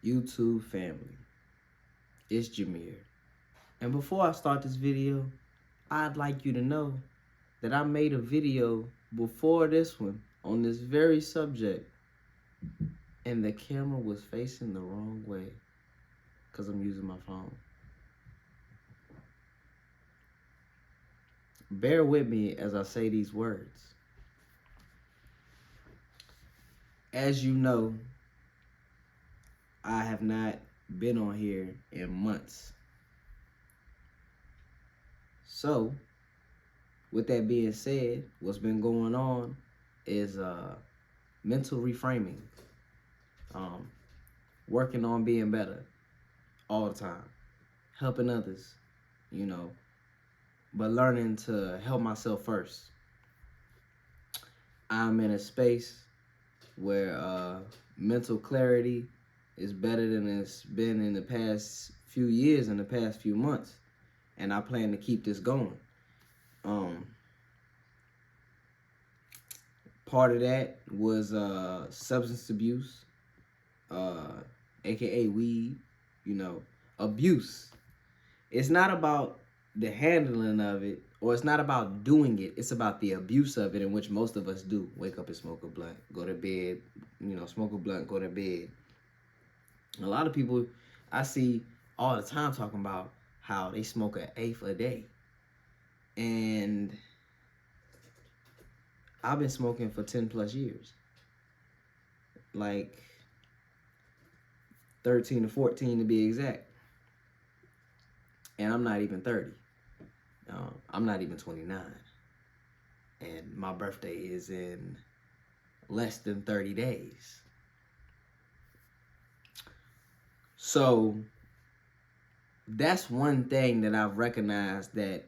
YouTube family, it's Jamair. And before I start this video, I'd like you to know that I made a video before this one on this very subject, and the camera was facing the wrong way because I'm using my phone. Bear with me as I say these words. As you know, I have not been on here in months. So, with that being said, what's been going on is mental reframing. Working on being better all the time. Helping others, but learning to help myself first. I'm in a space where mental clarity is better than it's been in the past few years, in the past few months. And I plan to keep this going. Part of that was substance abuse, aka weed, abuse. It's not about the handling of it, or it's not about doing it. It's about the abuse of it, in which most of us do. Wake up and smoke a blunt, go to bed, smoke a blunt, go to bed. A lot of people I see all the time talking about how they smoke an eighth a day. And I've been smoking for 10 plus years. Like 13 to 14 to be exact. And I'm not even 30. I'm not even 29. And my birthday is in less than 30 days. So that's one thing that I've recognized that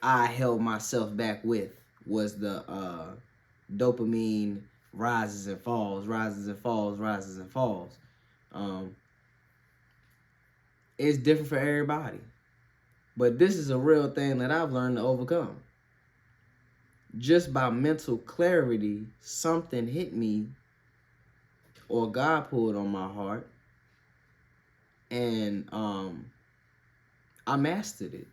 I held myself back with, was the dopamine rises and falls, rises and falls, rises and falls. It's different for everybody. But this is a real thing that I've learned to overcome. Just by mental clarity, something hit me, or God pulled on my heart, and I mastered it,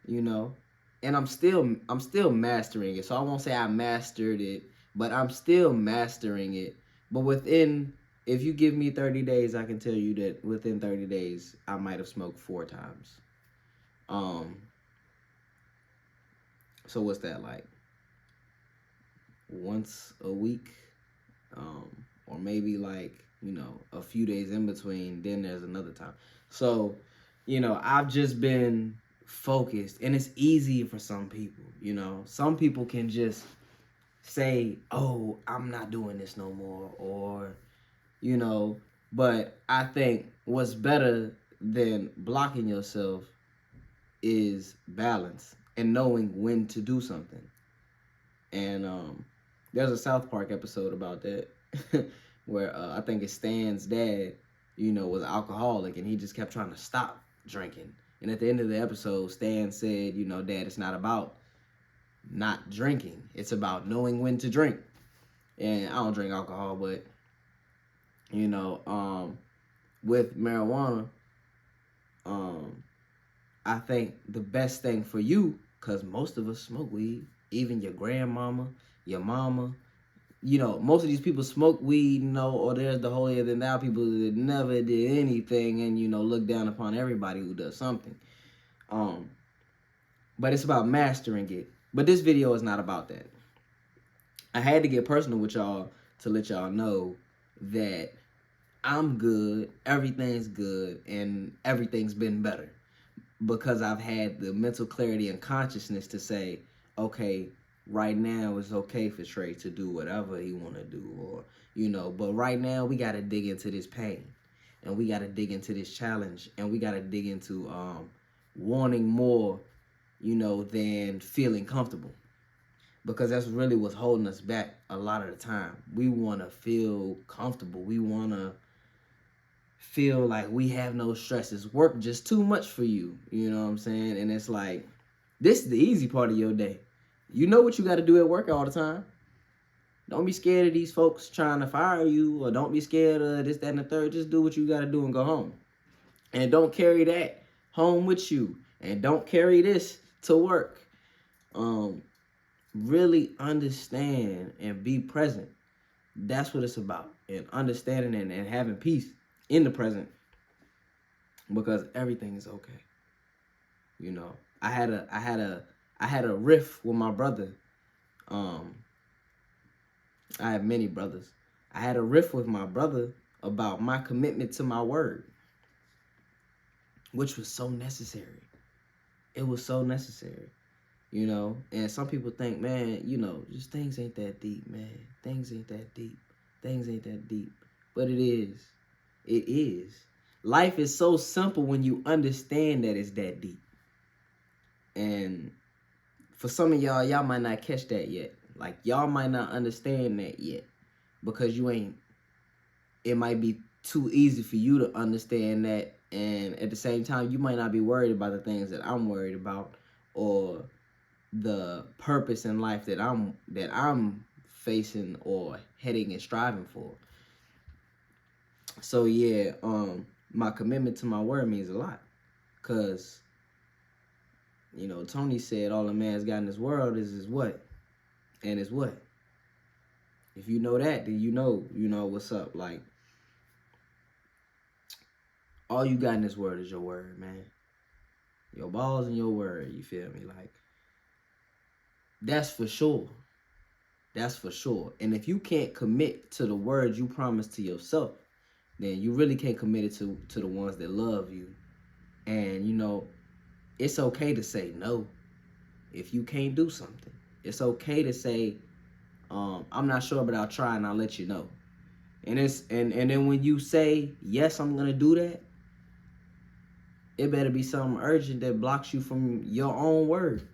and I'm still mastering it. So I won't say I mastered it, but I'm still mastering it. But if you give me 30 days, I can tell you that within 30 days, I might have smoked 4 times. So what's that like? Once a week, or maybe like, a few days in between, then there's another time. So, I've just been focused, and it's easy for some people, some people can just say, oh, I'm not doing this no more, or, but I think what's better than blocking yourself is balance and knowing when to do something. And there's a South Park episode about that where I think it's Stan's dad, was an alcoholic, and he just kept trying to stop drinking. And at the end of the episode, Stan said, Dad, it's not about not drinking. It's about knowing when to drink. And I don't drink alcohol, but, with marijuana, I think the best thing for you, because most of us smoke weed, even your grandmama, your mama, most of these people smoke weed, or there's the holier than thou people that never did anything and, look down upon everybody who does something. But it's about mastering it. But this video is not about that. I had to get personal with y'all to let y'all know that I'm good, everything's good, and everything's been better. Because I've had the mental clarity and consciousness to say, okay, right now it's okay for Trey to do whatever he want to do, or, but right now we got to dig into this pain, and we got to dig into this challenge, and we got to dig into wanting more, than feeling comfortable. Because that's really what's holding us back a lot of the time. We want to feel comfortable. We want to feel like we have no stress. It's work just too much for you. You know what I'm saying? And it's like, this is the easy part of your day. You know what you got to do at work all the time. Don't be scared of these folks trying to fire you, or don't be scared of this, that, and the third. Just do what you got to do and go home. And don't carry that home with you. And don't carry this to work. Really understand and be present. That's what it's about. And understanding and having peace in the present. Because everything is okay. You know, I had a riff with my brother. I have many brothers. I had a riff with my brother about my commitment to my word, which was so necessary. It was so necessary, you know. And some people think, man, you know, just things ain't that deep, man. Things ain't that deep. Things ain't that deep. But it is. It is. Life is so simple when you understand that it's that deep. And for some of y'all might not catch that yet. Like, y'all might not understand that yet. Because it might be too easy for you to understand that. And at the same time, you might not be worried about the things that I'm worried about, or the purpose in life that I'm facing or heading and striving for. So yeah, my commitment to my word means a lot. Cause, you know, Tony said all a man's got in this world is his what? And his what? If you know that, then you know what's up. Like, all you got in this world is your word, man. Your balls and your word, you feel me? Like, that's for sure. That's for sure. And if you can't commit to the words you promise to yourself, then you really can't commit it to the ones that love you. And, you know, it's okay to say no if you can't do something. It's okay to say, I'm not sure, but I'll try and I'll let you know. And then when you say, yes, I'm gonna do that, it better be something urgent that blocks you from your own word,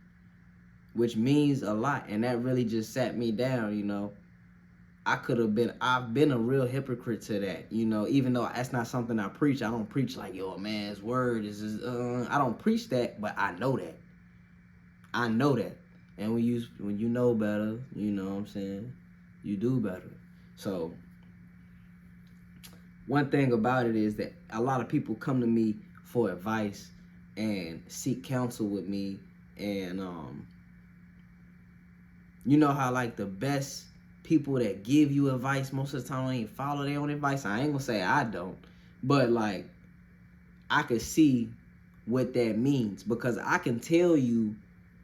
which means a lot. And that really just sat me down, you know. I've been a real hypocrite to that, you know, even though that's not something I preach. I don't preach like, yo, man's word is I don't preach that, but I know that. I know that. And when you know better, you know what I'm saying, you do better. So one thing about it is that a lot of people come to me for advice and seek counsel with me. And you know how, like, the best people that give you advice most of the time ain't follow their own advice. I ain't gonna say I don't, but like, I could see what that means, because I can tell you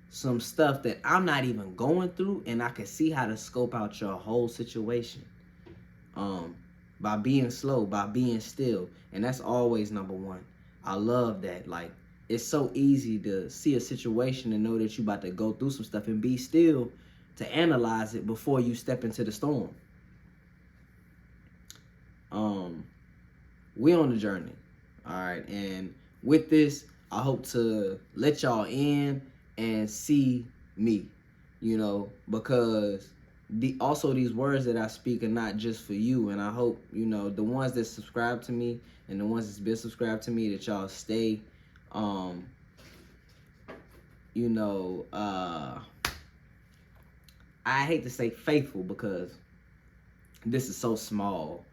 some stuff that I'm not even going through, and I can see how to scope out your whole situation. By being slow, by being still. And that's always number one. I love that. Like, it's so easy to see a situation and know that you about to go through some stuff and be still to analyze it before you step into the storm. We on the journey. All right. And with this, I hope to let y'all in and see me, you know, because also these words that I speak are not just for you. And I hope, you know, the ones that subscribe to me and the ones that's been subscribed to me, that y'all stay, you know, I hate to say faithful, because this is so small,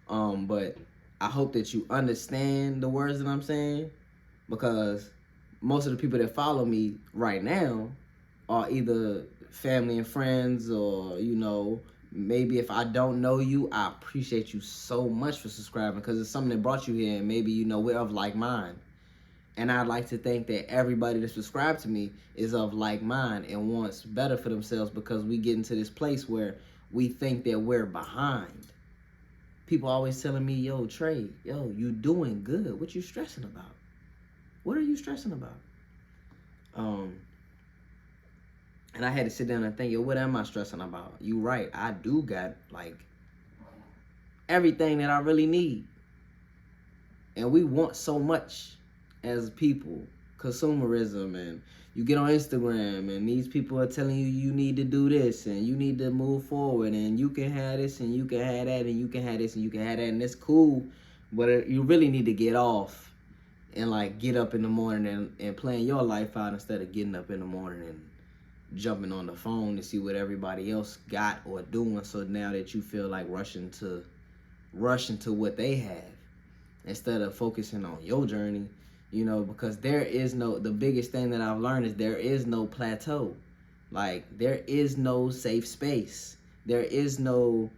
but I hope that you understand the words that I'm saying, because most of the people that follow me right now are either family and friends, or, you know, maybe if I don't know you, I appreciate you so much for subscribing, because it's something that brought you here, and maybe, you know, we're of like mind. And I'd like to think that everybody that subscribed to me is of like mind and wants better for themselves, because we get into this place where we think that we're behind. People always telling me, yo, Trey, yo, you doing good. What you stressing about? What are you stressing about? And I had to sit down and think, yo, what am I stressing about? You right, I do got, like, everything that I really need. And we want so much as people. Consumerism, and you get on Instagram and these people are telling you you need to do this and you need to move forward and you can have this and you can have that and you can have this and you can have that, and it's cool, but you really need to get off and, like, get up in the morning and plan your life out, instead of getting up in the morning jumping on the phone to see what everybody else got or doing. So now that you feel like rushing to what they have instead of focusing on your journey, because the biggest thing that I've learned is there is no plateau. Like, there is no safe space. There is no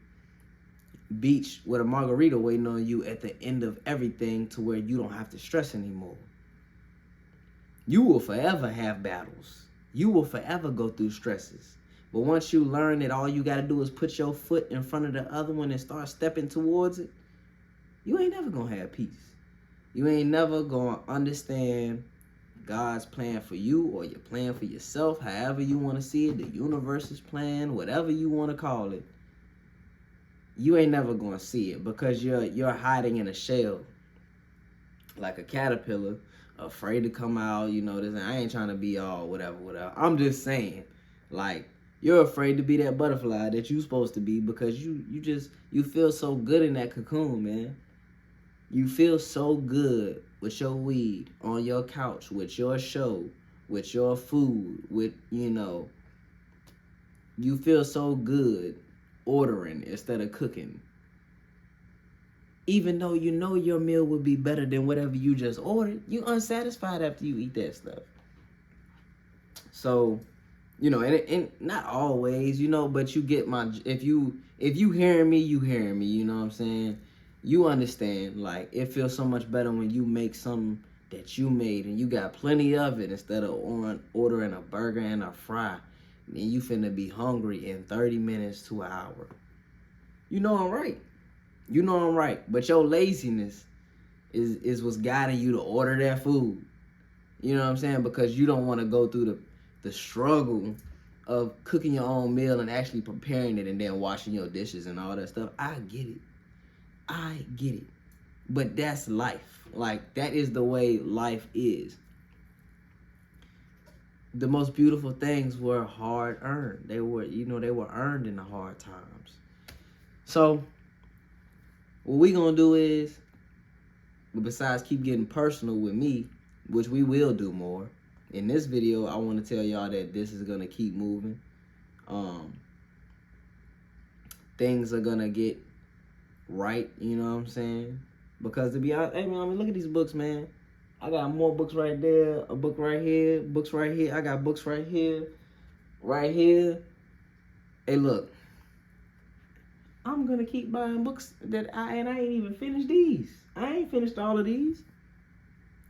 beach with a margarita waiting on you at the end of everything to where you don't have to stress anymore. You will forever have battles. You will forever go through stresses. But once you learn that all you got to do is put your foot in front of the other one and start stepping towards it, you ain't never going to have peace. You ain't never going to understand God's plan for you or your plan for yourself, however you want to see it, the universe's plan, whatever you want to call it. You ain't never going to see it because you're hiding in a shell like a caterpillar, afraid to come out. I ain't trying to be all whatever. I'm just saying, like, you're afraid to be that butterfly that you supposed to be because you feel so good in that cocoon, man. You feel so good with your weed on your couch, with your show, with your food, you feel so good ordering instead of cooking. Even though you know your meal would be better than whatever you just ordered, you unsatisfied after you eat that stuff. So, and not always, but you get if you hearing me, you hearing me, you know what I'm saying? You understand, like, it feels so much better when you make something that you made and you got plenty of it instead of ordering a burger and a fry. And you finna be hungry in 30 minutes to an hour. I'm right. I'm right. But your laziness is what's guiding you to order that food. You know what I'm saying? Because you don't want to go through the struggle of cooking your own meal and actually preparing it and then washing your dishes and all that stuff. I get it. But that's life. Like, that is the way life is. The most beautiful things were hard earned. They were earned in the hard times. So what we gonna do is, besides keep getting personal with me, which we will do more, in this video, I want to tell y'all that this is gonna keep moving. Things are gonna get right, you know what I'm saying? Because to be honest, hey man, look at these books, man. I got more books right there, a book right here, books right here. I got books right here, right here. Hey, look, I'm gonna keep buying books I ain't even finished these. I ain't finished all of these.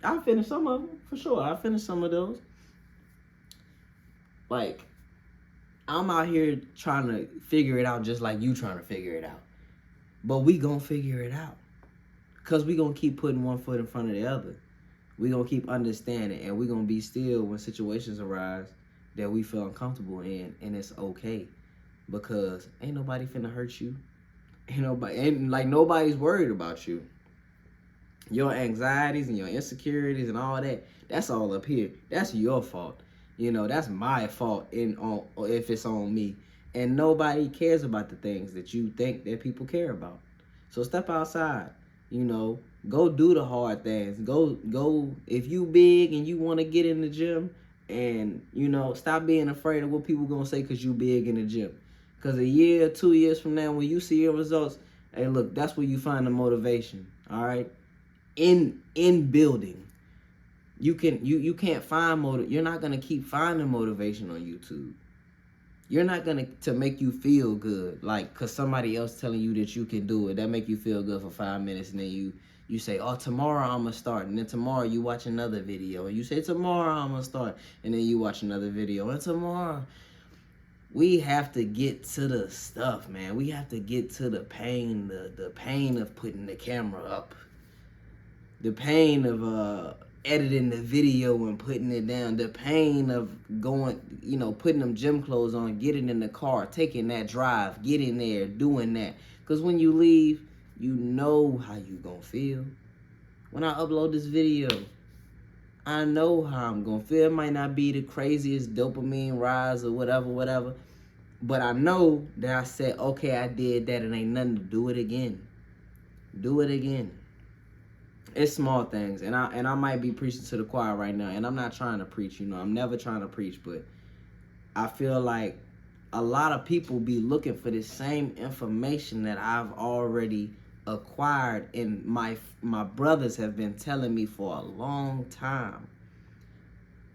I finished some of them, for sure. I finished some of those. Like, I'm out here trying to figure it out just like you trying to figure it out. But we gonna figure it out. Because we gonna keep putting one foot in front of the other. We gonna keep understanding, and we gonna be still when situations arise that we feel uncomfortable in, and it's okay. Because ain't nobody finna hurt you. Nobody's worried about you. Your anxieties and your insecurities and all that, that's all up here. That's your fault. That's my fault if it's on me. And nobody cares about the things that you think that people care about. So step outside, go do the hard things. Go if you big and you want to get in the gym, and stop being afraid of what people gonna say because you big in the gym. Because a year, 2 years from now, when you see your results, hey, look, that's where you find the motivation. All right, in building, you can't find you're not gonna keep finding motivation on YouTube. You're not gonna to make you feel good, like, cause somebody else telling you that you can do it. That make you feel good for 5 minutes, and then you say, oh, tomorrow I'm gonna start, and then tomorrow you watch another video, and you say, tomorrow I'm gonna start, and then you watch another video, and tomorrow. We have to get to the stuff, man. We have to get to the pain, the pain of putting the camera up, the pain of editing the video and putting it down, the pain of going, putting them gym clothes on, getting in the car, taking that drive, getting there, doing that. Because when you leave, you know how you gonna feel. When I upload this video, I know how I'm gonna feel. It might not be the craziest dopamine rise or whatever, but I know that I said, okay, I did that, and ain't nothing to do it again. Do it again. It's small things, and I might be preaching to the choir right now, and I'm not trying to preach, I'm never trying to preach, but I feel like a lot of people be looking for the same information that I've already acquired, and my brothers have been telling me for a long time.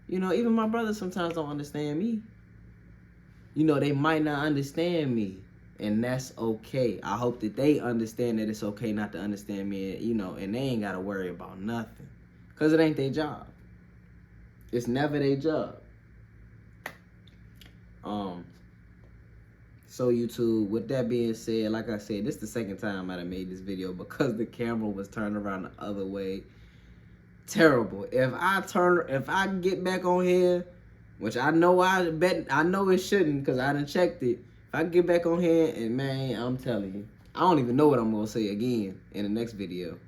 You know, even my brothers sometimes don't understand me. You know, they might not understand me, and that's okay. I hope that they understand that it's okay not to understand me, you know, and they ain't got to worry about nothing, because it ain't their job. It's never their job. So YouTube, with that being said, like I said, this is the second time I done made this video because the camera was turned around the other way. Terrible. If I get back on here, which I know it shouldn't, because I done checked it. If I get back on here, and man, I'm telling you, I don't even know what I'm gonna say again in the next video.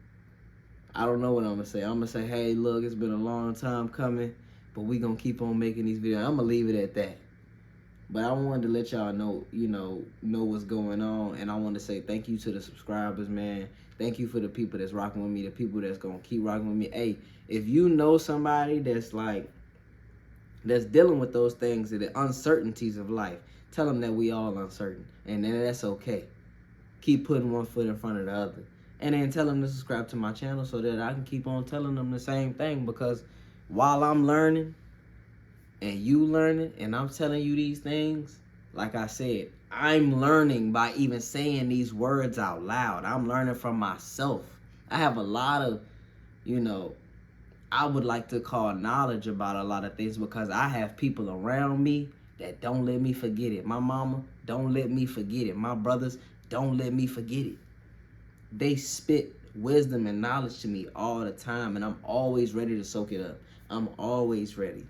I don't know what I'm gonna say. I'm gonna say, hey, look, it's been a long time coming, but we gonna keep on making these videos. I'm gonna leave it at that. But I wanted to let y'all know, know what's going on. And I want to say thank you to the subscribers, man. Thank you for the people that's rocking with me, the people that's going to keep rocking with me. Hey, if you know somebody that's dealing with those things, the uncertainties of life, tell them that we all uncertain. And then that's okay. Keep putting one foot in front of the other. And then tell them to subscribe to my channel so that I can keep on telling them the same thing. Because while I'm learning, and you learning, and I'm telling you these things, like I said, I'm learning by even saying these words out loud. I'm learning from myself. I have a lot of, I would like to call knowledge about a lot of things, because I have people around me that don't let me forget it. My mama don't let me forget it. My brothers don't let me forget it. They spit wisdom and knowledge to me all the time, and I'm always ready to soak it up. I'm always ready.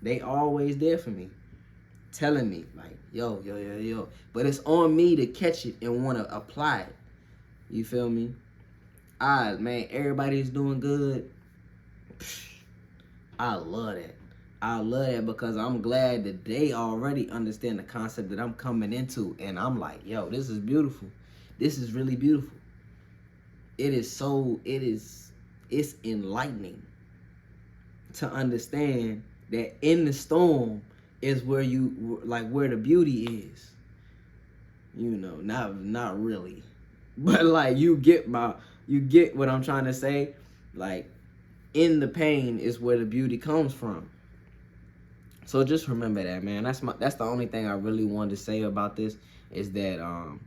They always there for me, telling me like, yo. But it's on me to catch it and want to apply it. You feel me? Man, everybody's doing good. I love that. I love that, because I'm glad that they already understand the concept that I'm coming into. And I'm like, yo, this is beautiful. This is really beautiful. It's enlightening to understand that in the storm is where where the beauty is. Not really. But like you get what I'm trying to say. Like, in the pain is where the beauty comes from. So just remember that, man. That's the only thing I really wanted to say about this, is that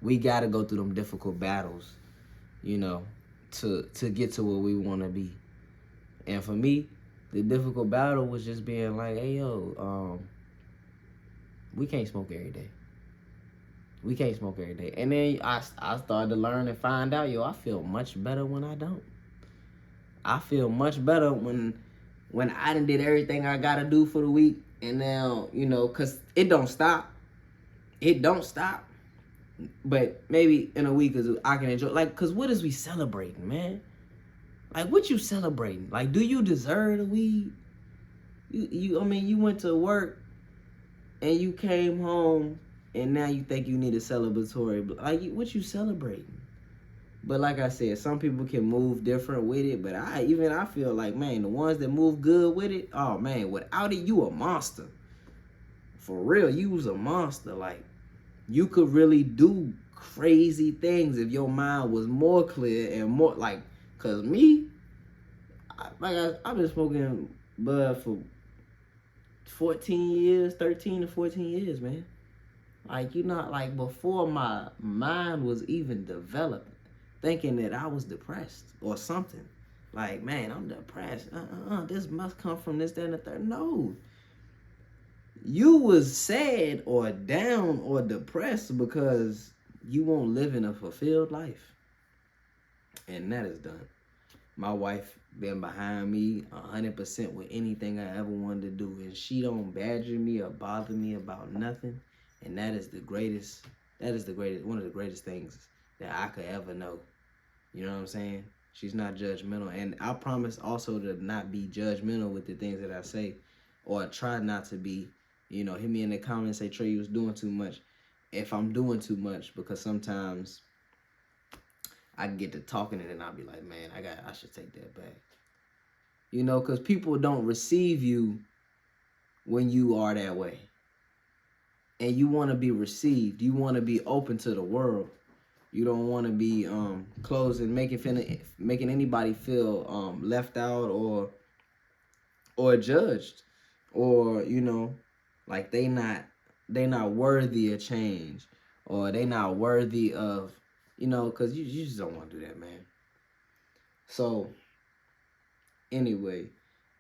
we gotta go through them difficult battles, to get to where we wanna be. And for me, the difficult battle was just being like, hey, yo, we can't smoke every day. We can't smoke every day. And then I started to learn and find out, yo, I feel much better when I don't. I feel much better when I done did everything I got to do for the week. And now, because it don't stop. It don't stop. But maybe in a week I can enjoy. Like, because what is we celebrating, man? Like, what you celebrating? Like, do you deserve the weed? You went to work and you came home and now you think you need a celebratory. Like, what you celebrating? But like I said, some people can move different with it. But I feel like, man, the ones that move good with it, oh man, without it, you a monster. For real, you was a monster. Like, you could really do crazy things if your mind was more clear and more like. Cause me, I've been smoking bud for 14 years, 13 to 14 years, man. Like, like before my mind was even developed, thinking that I was depressed or something. Like, man, I'm depressed. This must come from this, that, and the third. No. You was sad or down or depressed because you won't live in a fulfilled life. And that is done. My wife been behind me 100% with anything I ever wanted to do, and she don't badger me or bother me about nothing. And that is the greatest. One of the greatest things that I could ever know. You know what I'm saying? She's not judgmental, and I promise also to not be judgmental with the things that I say, or try not to be. Hit me in the comments, say, Trey, you was doing too much. If I'm doing too much, because sometimes I get to talking and then I'll be like, man, I should take that back. Because people don't receive you when you are that way. And you want to be received. You want to be open to the world. You don't want to be closed and making anybody feel left out or judged, or like they not worthy of change, or they not worthy of because you just don't want to do that, man. So anyway,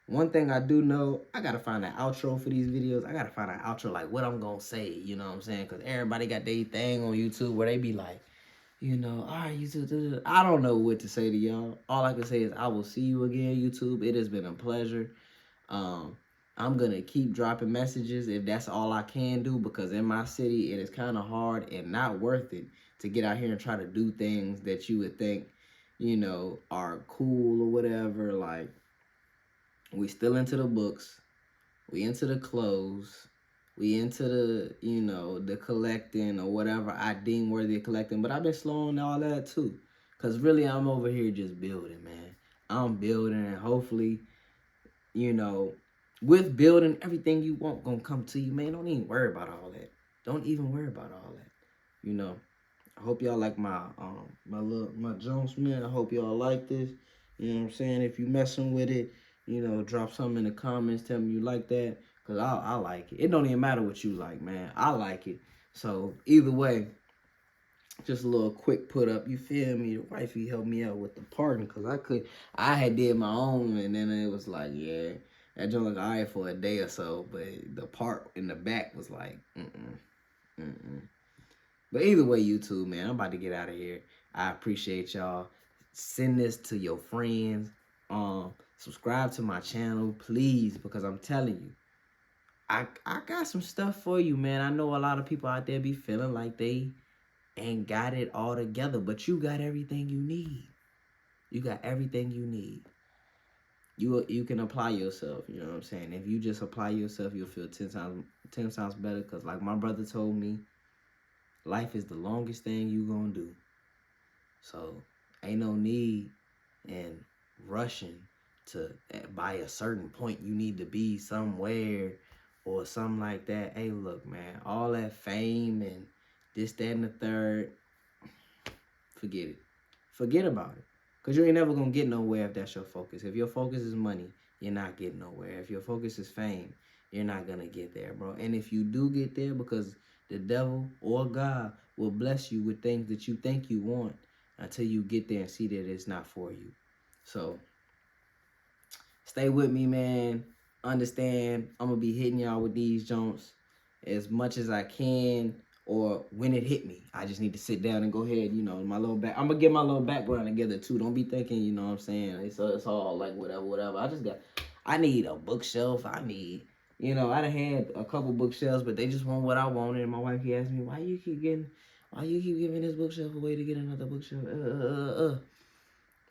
one thing I do know, I gotta find an outro for these videos. I gotta find an outro, like what I'm gonna say, you know what I'm saying? Because everybody got their thing on YouTube where they be like, all right, YouTube. I don't know what to say to y'all. All I can say is I will see you again, YouTube. It has been a pleasure. Um, I'm gonna keep dropping messages if that's all I can do, because in my city it is kind of hard and not worth it to get out here and try to do things that you would think, are cool or whatever. Like, we still into the books, we into the clothes, we into the the collecting or whatever I deem worthy of collecting. But I've been slowing all that too, cause really I'm over here just building, man. I'm building, and hopefully, with building, everything you want gonna come to you, man. Don't even worry about all that. Don't even worry about all that. I hope y'all like my Jones, man. I hope y'all like this. You know what I'm saying? If you messing with it, drop something in the comments. Tell me you like that, cause I like it. It don't even matter what you like, man. I like it. So either way, just a little quick put up. You feel me? The wifey helped me out with the parting, cause I had did my own, and then it was like, yeah, that joint was alright for a day or so, but the part in the back was like, mm. But either way, YouTube, man, I'm about to get out of here. I appreciate y'all. Send this to your friends. Subscribe to my channel, please, because I'm telling you, I got some stuff for you, man. I know a lot of people out there be feeling like they ain't got it all together, but you got everything you need. You got everything you need. You can apply yourself, you know what I'm saying? If you just apply yourself, you'll feel 10 times better, because like my brother told me, life is the longest thing you gonna do. So ain't no need in rushing to by a certain point you need to be somewhere or something like that. Hey, look, man, all that fame and this, that, and the third, forget it. Forget about it. Because you ain't never going to get nowhere if that's your focus. If your focus is money, you're not getting nowhere. If your focus is fame, you're not going to get there, bro. And if you do get there, because the devil or God will bless you with things that you think you want until you get there and see that it's not for you. So stay with me, man. Understand, I'm going to be hitting y'all with these joints as much as I can, or when it hit me. I just need to sit down and go ahead, my little back. I'm going to get my little background together, too. Don't be thinking, you know what I'm saying, it's all like whatever. I need a bookshelf. I done had a couple bookshelves, but they just want what I wanted. And my wife, asked me, why you keep giving this bookshelf away to get another bookshelf?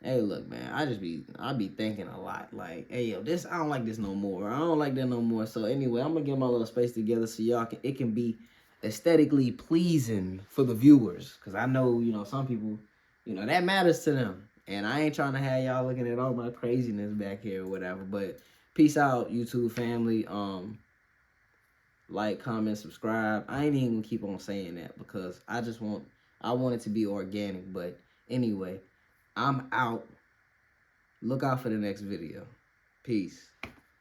Hey, look, man, I be thinking a lot. Like, hey, yo, I don't like this no more. I don't like that no more. So anyway, I'm gonna get my little space together so it can be aesthetically pleasing for the viewers. Cause I know, some people, that matters to them. And I ain't trying to have y'all looking at all my craziness back here or whatever. But peace out, YouTube family. Like, comment, subscribe. I ain't even gonna keep on saying that, because I want it to be organic. But anyway, I'm out. Look out for the next video. Peace.